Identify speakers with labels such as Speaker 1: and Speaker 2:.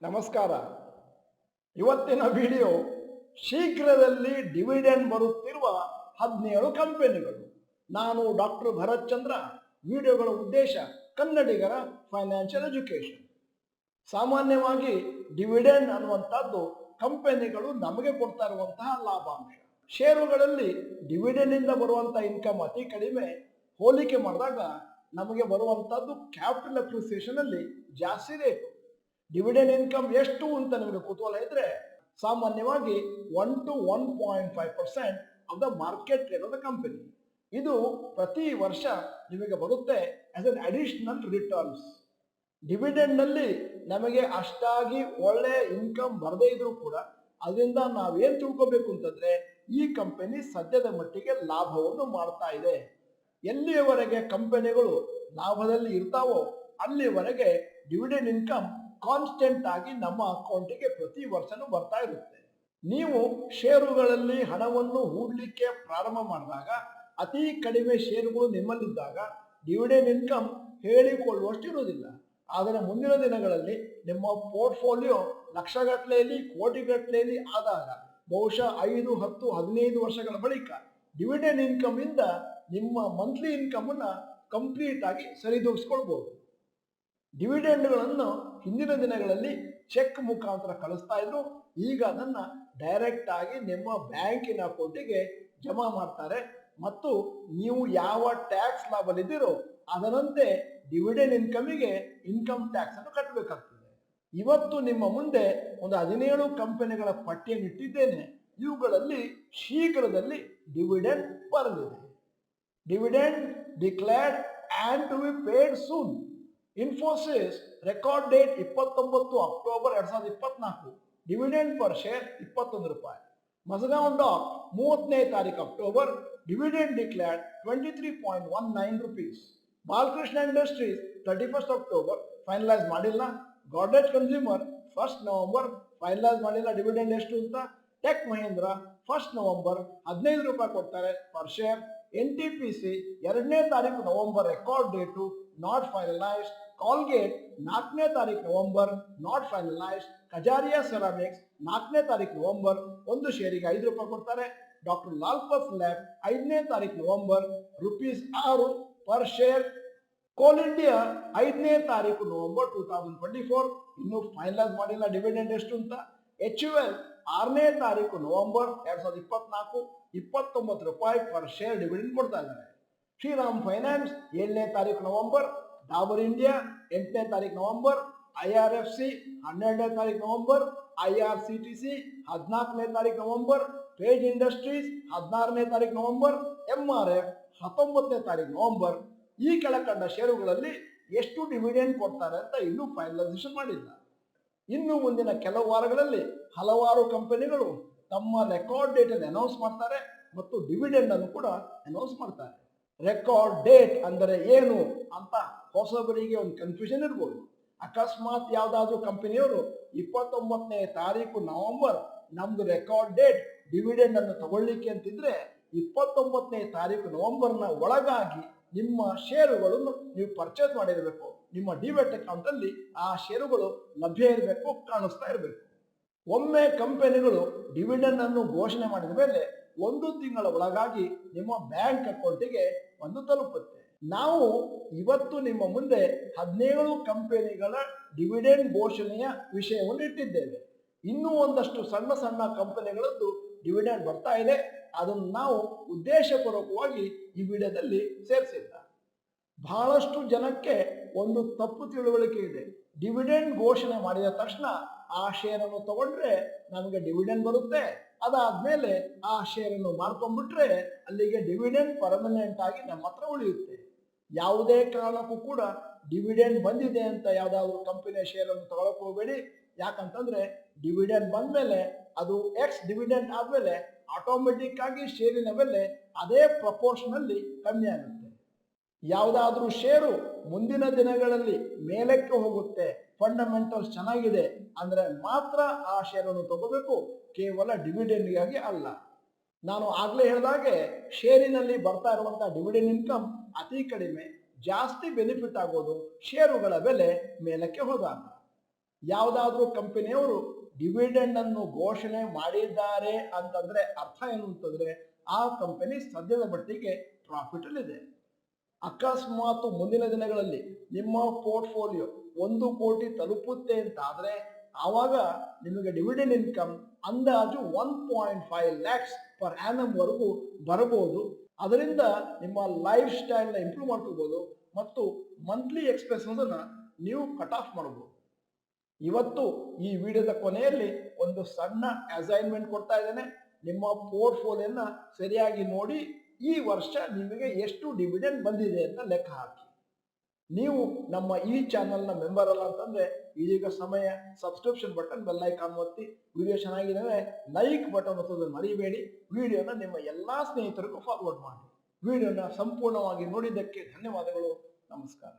Speaker 1: ನಮಸ್ಕಾರ. ಇವತ್ತಿನ ವಿಡಿಯೋ ಶೀಘ್ರದಲ್ಲಿ ಡಿವಿಡೆಂಡ್ ಬರುತ್ತಿರುವ 17 ಕಂಪನಿಗಳು. ನಾನು ಡಾಕ್ಟರ್ ಭರತ್ ಚಂದ್ರ. ವಿಡಿಯೋಗಳ ಉದ್ದೇಶ ಕನ್ನಡಿಗರ ಫೈನಾನ್ಷಿಯಲ್ ಎಜುಕೇಶನ್. ಸಾಮಾನ್ಯವಾಗಿ ಡಿವಿಡೆಂಡ್ ಅನ್ನುವಂಥದ್ದು ಕಂಪನಿಗಳು ನಮಗೆ ಕೊಡ್ತಾ ಇರುವಂತಹ ಲಾಭಾಂಶ. ಷೇರುಗಳಲ್ಲಿ ಡಿವಿಡೆಂಡ್ ಇಂದ ಬರುವಂತಹ ಇನ್ಕಮ್ ಅತಿ ಕಡಿಮೆ. ಹೋಲಿಕೆ ಮಾಡಿದಾಗ ನಮಗೆ ಬರುವಂತಹದ್ದು ಕ್ಯಾಪಿಟಲ್ ಅಪ್ರಿಸಿಯೇಷನ್ ಅಲ್ಲಿ ಜಾಸ್ತಿ ರೇಟು. ಡಿವಿಡೆಂಡ್ ಇನ್ಕಮ್ ಎಷ್ಟು ಅಂತ ನಿಮಗೆ ಕುತೂಹಲ ಇದ್ರೆ ಸಾಮಾನ್ಯವಾಗಿ 1 to 1.5% of the market rate of the company. ಇದು ಪ್ರತಿ ವರ್ಷ ನಿಮಗೆ ಬರುತ್ತೆ as an additional returns. Dividend ನಲ್ಲಿ ನಮಗೆ ಅಷ್ಟಾಗಿ ಒಳ್ಳೆ ಇನ್ಕಮ್ ಬರದೇ ಇದ್ರೂ ಕೂಡ ಅದರಿಂದ ನಾವೇನ್ ತಿಳ್ಕೋಬೇಕು ಅಂತಂದ್ರೆ ಈ ಕಂಪನಿ ಸದ್ಯದ ಮಟ್ಟಿಗೆ ಲಾಭವನ್ನು ಮಾಡ್ತಾ ಇದೆ. ಎಲ್ಲಿಯವರೆಗೆ ಕಂಪನಿಗಳು ಲಾಭದಲ್ಲಿ ಇರ್ತಾವೋ ಅಲ್ಲಿವರೆಗೆ ಡಿವಿಡೆಂಡ್ ಇನ್ಕಮ್ ಕಾನ್ಸ್ಟೆಂಟ್ ಆಗಿ ನಮ್ಮ ಅಕೌಂಟಿಗೆ ಪ್ರತಿ ವರ್ಷನೂ ಬರ್ತಾ ಇರುತ್ತೆ. ನೀವು ಷೇರುಗಳಲ್ಲಿ ಹಣವನ್ನು ಹೂಡಲಿಕ್ಕೆ ಪ್ರಾರಂಭ ಮಾಡಿದಾಗ ಅತಿ ಕಡಿಮೆ ಷೇರುಗಳು ನಿಮ್ಮಲ್ಲಿದ್ದಾಗ ಡಿವಿಡೆಂಡ್ ಇನ್ಕಮ್ ಹೇಳಿಕೊಳ್ಳುವಷ್ಟು ಇರುವುದಿಲ್ಲ. ಆದರೆ ಮುಂದಿನ ದಿನಗಳಲ್ಲಿ ನಿಮ್ಮ ಪೋರ್ಟ್ಫೋಲಿಯೋ ಲಕ್ಷಗಟ್ಟಲೆಯಲ್ಲಿ ಕೋಟಿಗಟ್ಟಲೆಯಲ್ಲಿ ಆದಾಗ ಬಹುಶಃ 5, 10, 15 ವರ್ಷಗಳ ಬಳಿಕ ಡಿವಿಡೆಂಡ್ ಇನ್ಕಮ್ ಇಂದ ನಿಮ್ಮ ಮಂತ್ಲಿ ಇನ್ಕಮ್ ಅನ್ನ ಕಂಪ್ಲೀಟ್ ಆಗಿ ಸರಿದೂಗಿಸ್ಕೊಳ್ಬಹುದು. ಡಿವಿಡೆಂಡ್ಗಳನ್ನು ಹಿಂದಿನ ದಿನಗಳಲ್ಲಿ ಚೆಕ್ ಮುಖಾಂತರ ಕಳಿಸ್ತಾ ಇದ್ರು. ಈಗ ಅದನ್ನ ಡೈರೆಕ್ಟ್ ಆಗಿ ನಿಮ್ಮ ಬ್ಯಾಂಕಿನ ಅಕೌಂಟಿಗೆ ಜಮಾ ಮಾಡ್ತಾರೆ ಮತ್ತು ನೀವು ಯಾವ ಟ್ಯಾಕ್ಸ್ ಲಾಭಲ್ಲಿದ್ದೀರೋ ಅದರಂತೆ ಡಿವಿಡೆಂಡ್ ಇನ್ಕಮಿಗೆ ಇನ್ಕಮ್ ಟ್ಯಾಕ್ಸ್ ಅನ್ನು ಕಟ್ಟಬೇಕಾಗ್ತದೆ. ಇವತ್ತು ನಿಮ್ಮ ಮುಂದೆ ಒಂದು 17 ಕಂಪನಿಗಳ ಪಟ್ಟಿಯನ್ನು ಇಟ್ಟಿದ್ದೇನೆ. ಇವುಗಳಲ್ಲಿ ಶೀಘ್ರದಲ್ಲಿ ಡಿವಿಡೆಂಡ್ ಬರಲಿದೆ. Dividend declared and to be paid soon. Infosys record date 29 October 2024. Dividend per share 21 ರೂಪಾಯಿ. ಮಜಗಾಂವ್ ಡಾಕ್ 30ನೇ ತಾರೀಕು October. Dividend declared 23.19 rupees. Balakrishna industries 31st October finalise ಮಾಡಿಲ್ಲ. ಗಾರ್ಡೆಟ್ ಕನ್ಸ್ಯೂಮರ್ 1st ನವೆಂಬರ್ ಫೈನಲೈಸ್ ಮಾಡಿಲ್ಲ ಡಿವಿಡೆಂಡ್ ಎಷ್ಟು ಅಂತ. ಟೆಕ್ ಮಹೀಂದ್ರ 1st ನವೆಂಬರ್ 15 ರೂಪಾಯಿ ಕೊಡ್ತಾರೆ ಪರ್ ಶೇರ್. NTPC 2ನೇ ತಾರೀಕು November record date not finalise. Colgate 4ನೇ ತಾರೀಕು November not finalise. Kajaria ceramics 4ನೇ ತಾರೀಕು ನವೆಂಬರ್ 1 ಶೇರಿಗೆ 5 ರೂಪಾಯಿ ಕೊಡ್ತಾರೆ. ಡಾಕ್ಟರ್ ಲಾಲ್ಪತ್ ಲ್ಯಾಬ್ 5ನೇ ತಾರೀಕು ನವೆಂಬರ್ ₹6 ಪರ್ ಶೇರ್. ಕೋಲ್ ಇಂಡಿಯಾ 5ನೇ ತಾರೀಕು ನವೆಂಬರ್ 2024 ಇನ್ನೂ ಫೈನಲೈಸ್ ಮಾಡಿಲ್ಲ ಡಿವಿಡೆಂಡ್ ಎಷ್ಟು ಅಂತ. HUL 6ನೇ ತಾರೀಕು ನವೆಂಬರ್ 2024 29 ರೂಪಾಯಿ ಪರ್ ಶೇರ್ ಡಿವಿಡೆಂಡ್ ಕೊಡ್ತಾ ಇದ್ದಾರೆ. ಶ್ರೀರಾಮ್ ಫೈನಾನ್ಸ್ 7ನೇ ತಾರೀಕು ನವೆಂಬರ್. ಡಾಬರ್ ಇಂಡಿಯಾ 8ನೇ ತಾರೀಕು ನವೆಂಬರ್. IRFC 12ನೇ ತಾರೀಕು ನವೆಂಬರ್. IRCTC 14ನೇ ತಾರೀಕು ನವೆಂಬರ್. ಪೇಜ್ ಇಂಡಸ್ಟ್ರೀಸ್ 16ನೇ ತಾರೀಕು ನವೆಂಬರ್. MRF 19ನೇ ತಾರೀಕು ನವೆಂಬರ್. ಈ ಕೆಳಕಂಡ ಷೇರುಗಳಲ್ಲಿ ಎಷ್ಟು ಡಿವಿಡೆಂಡ್ ಕೊಡ್ತಾರೆ ಅಂತ ಇನ್ನೂ ಫೈನಲೈಸೇಷನ್ ಮಾಡಿಲ್ಲ. ಇನ್ನು ಮುಂದಿನ ಕೆಲವು ವಾರಗಳಲ್ಲಿ ಹಲವಾರು ಕಂಪನಿಗಳು ತಮ್ಮ ರೆಕಾರ್ಡ್ ಡೇಟ್ ಅನ್ನು ಅನೌನ್ಸ್ ಮಾಡ್ತಾರೆ ಮತ್ತು ಡಿವಿಡೆಂಡ್ ಅನ್ನು ಕೂಡ ಅನೌನ್ಸ್ ಮಾಡ್ತಾರೆ. ರೆಕಾರ್ಡ್ ಡೇಟ್ ಅಂದರೆ ಏನು ಅಂತ ಹೊಸಬರಿಗೆ ಒಂದು ಕನ್ಫ್ಯೂಷನ್ ಇರ್ಬೋದು. ಅಕಸ್ಮಾತ್ ಯಾವ್ದಾದ್ರು ಕಂಪನಿಯವರು 29ನೇ ತಾರೀಕು ನವೆಂಬರ್ ನಮ್ದು ರೆಕಾರ್ಡ್ ಡೇಟ್ ಡಿವಿಡೆಂಡ್ ಅನ್ನು ತಗೊಳ್ಳಿಕ್ಕೆ ಅಂತಿದ್ರೆ 29ನೇ ತಾರೀಕು ನವೆಂಬರ್ನ ಒಳಗಾಗಿ ನಿಮ್ಮ ಷೇರುಗಳನ್ನು ನೀವು ಪರ್ಚೇಸ್ ಮಾಡಿರಬೇಕು. ನಿಮ್ಮ ಡಿಮೆಟ್ ಅಕೌಂಟ್ ಅಲ್ಲಿ ಆ ಷೇರುಗಳು ಲಭ್ಯ ಇರಬೇಕು, ಕಾಣಿಸ್ತಾ ಇರಬೇಕು. ಒಮ್ಮೆ ಕಂಪನಿಗಳು ಡಿವಿಡೆಂಡ್ ಅನ್ನು ಘೋಷಣೆ ಮಾಡಿದ ಮೇಲೆ 1 ತಿಂಗಳ ಒಳಗಾಗಿ ನಿಮ್ಮ ಬ್ಯಾಂಕ್ ಅಕೌಂಟಿಗೆ ಒಂದು ತಲುಪುತ್ತೆ. ನಾವು ಇವತ್ತು ನಿಮ್ಮ ಮುಂದೆ 17 ಕಂಪನಿಗಳ ಡಿವಿಡೆಂಡ್ ಘೋಷಣೆಯ ವಿಷಯವನ್ನು ಇಟ್ಟಿದ್ದೇವೆ. ಇನ್ನೂ ಒಂದಷ್ಟು ಸಣ್ಣ ಸಣ್ಣ ಕಂಪನಿಗಳದ್ದು ಡಿವಿಡೆಂಡ್ ಬರ್ತಾ ಇದೆ. ಅದನ್ನು ನಾವು ಉದ್ದೇಶಪೂರ್ವಕವಾಗಿ ಈ ವಿಡಿಯೋದಲ್ಲಿ ಸೇರಿಸಿಲ್ಲ. ಬಹಳಷ್ಟು ಜನಕ್ಕೆ ಒಂದು ತಪ್ಪು ತಿಳುವಳಿಕೆ ಇದೆ. ಡಿವಿಡೆಂಡ್ ಘೋಷಣೆ ಮಾಡಿದ ತಕ್ಷಣ ಆ ಶೇರನ್ನು ತಗೊಂಡ್ರೆ ನಮಗೆ ಡಿವಿಡೆಂಡ್ ಬರುತ್ತೆ, ಅದಾದ್ಮೇಲೆ ಆ ಶೇರನ್ನು ಮಾರ್ಕೊಂಡ್ಬಿಟ್ರೆ ಅಲ್ಲಿಗೆ ಡಿವಿಡೆಂಡ್ ಪರ್ಮನೆಂಟ್ ಆಗಿ ನಮ್ಮ ಹತ್ರ ಉಳಿಯುತ್ತೆ. ಯಾವುದೇ ಕಾರಣಕ್ಕೂ ಕೂಡ ಡಿವಿಡೆಂಡ್ ಬಂದಿದೆ ಅಂತ ಯಾವ್ದಾದ್ರು ಕಂಪನಿಯ ಶೇರನ್ನು ತಗೊಳಕ್ ಹೋಗಬೇಡಿ. ಯಾಕಂತಂದ್ರೆ ಡಿವಿಡೆಂಡ್ ಬಂದ್ಮೇಲೆ ಅದು ಎಕ್ಸ್ ಡಿವಿಡೆಂಡ್ ಆದ್ಮೇಲೆ ಆಟೋಮೆಟಿಕ್ ಆಗಿ ಶೇರಿನ ಬೆಲೆ ಅದೇ ಪ್ರಪೋರ್ಷನಲ್ಲಿ ಕಮ್ಮಿ ಆಗುತ್ತೆ. ಯಾವುದಾದ್ರೂ ಷೇರು ಮುಂದಿನ ದಿನಗಳಲ್ಲಿ ಮೇಲಕ್ಕೆ ಹೋಗುತ್ತೆ, ಫಂಡಮೆಂಟಲ್ಸ್ ಚೆನ್ನಾಗಿದೆ ಅಂದ್ರೆ ಮಾತ್ರ ಆ ಶೇರನ್ನು ತಗೋಬೇಕು, ಕೇವಲ ಡಿವಿಡೆಂಡ್ಗಾಗಿ ಅಲ್ಲ. ನಾನು ಆಗ್ಲೇ ಹೇಳಿದಾಗೆ ಶೇರಿನಲ್ಲಿ ಬರ್ತಾ ಇರುವಂತಹ ಡಿವಿಡೆಂಡ್ ಇನ್ಕಮ್ ಅತಿ ಕಡಿಮೆ. ಜಾಸ್ತಿ ಬೆನಿಫಿಟ್ ಆಗೋದು ಷೇರುಗಳ ಬೆಲೆ ಮೇಲಕ್ಕೆ ಹೋದಾಗ. ಯಾವುದಾದ್ರೂ ಕಂಪನಿಯವರು ಡಿವಿಡೆಂಡ್ ಅನ್ನು ಘೋಷಣೆ ಮಾಡಿದ್ದಾರೆ ಅಂತಂದ್ರೆ ಅರ್ಥ ಏನು ಅಂತಂದ್ರೆ ಆ ಕಂಪನಿ ಸದ್ಯದ ಮಟ್ಟಿಗೆ ಪ್ರಾಫಿಟ್ ಅಲ್ಲಿ ಇದೆ. ಅಕಸ್ಮಾತ್ ಮುಂದಿನ ದಿನಗಳಲ್ಲಿ ನಿಮ್ಮ ಪೋರ್ಟ್ಫೋಲಿಯೋ 1 ಕೋಟಿ ತಲುಪುತ್ತೆ ಅಂತ ಆದ್ರೆ ಆವಾಗ ನಿಮಗೆ ಡಿವಿಡೆಂಡ್ ಇನ್ಕಮ್ ಅಂದಾಜು 1.5 ಲ್ಯಾಕ್ಸ್ ಪರ್ ಆ್ಯನಮ್ ವರೆಗೂ ಬರಬಹುದು. ಅದರಿಂದ ನಿಮ್ಮ ಲೈಫ್ ಸ್ಟೈಲ್ನ ಇಂಪ್ರೂವ್ ಮಾಡ್ಕೋಬಹುದು ಮತ್ತು ಮಂತ್ಲಿ ಎಕ್ಸ್ಪೆನ್ಸಸ್ ಅನ್ನ ನೀವು ಕಟ್ ಆಫ್ ಮಾಡಬಹುದು. ಇವತ್ತು ಈ ವಿಡಿಯೋದ ಕೊನೆಯಲ್ಲಿ ಒಂದು ಸಣ್ಣ ಅಸೈನ್ಮೆಂಟ್ ಕೊಡ್ತಾ ಇದ್ದೇನೆ. ನಿಮ್ಮ ಪೋರ್ಟ್ಫೋಲಿಯೋನ ಸರಿಯಾಗಿ ನೋಡಿ ಈ ವರ್ಷ ನಿಮಗೆ ಎಷ್ಟು ಡಿವಿಡೆಂಡ್ ಬಂದಿದೆ ಅಂತ ಲೆಕ್ಕ ಹಾಕಿ. ನೀವು ನಮ್ಮ ಈ ಚಾನಲ್ನ ಮೆಂಬರ್ ಅಲ್ಲ ಅಂತಂದ್ರೆ ಇದೀಗ ಸಮಯ ಸಬ್ಸ್ಕ್ರಿಪ್ಷನ್ ಬಟನ್ ಬೆಲ್ ಐಕಾನ್ ಒತ್ತಿ. ವಿಡಿಯೋ ಚೆನ್ನಾಗಿದೆ ಲೈಕ್ ಬಟನ್ ಒತ್ತೋದನ್ನು ಮರಿಬೇಡಿ. ವಿಡಿಯೋನ ನಿಮ್ಮ ಎಲ್ಲಾ ಸ್ನೇಹಿತರಿಗೂ ಫಾರ್ವರ್ಡ್ ಮಾಡಿ. ವಿಡಿಯೋನ ಸಂಪೂರ್ಣವಾಗಿ ನೋಡಿದ್ದಕ್ಕೆ ಧನ್ಯವಾದಗಳು. ನಮಸ್ಕಾರ.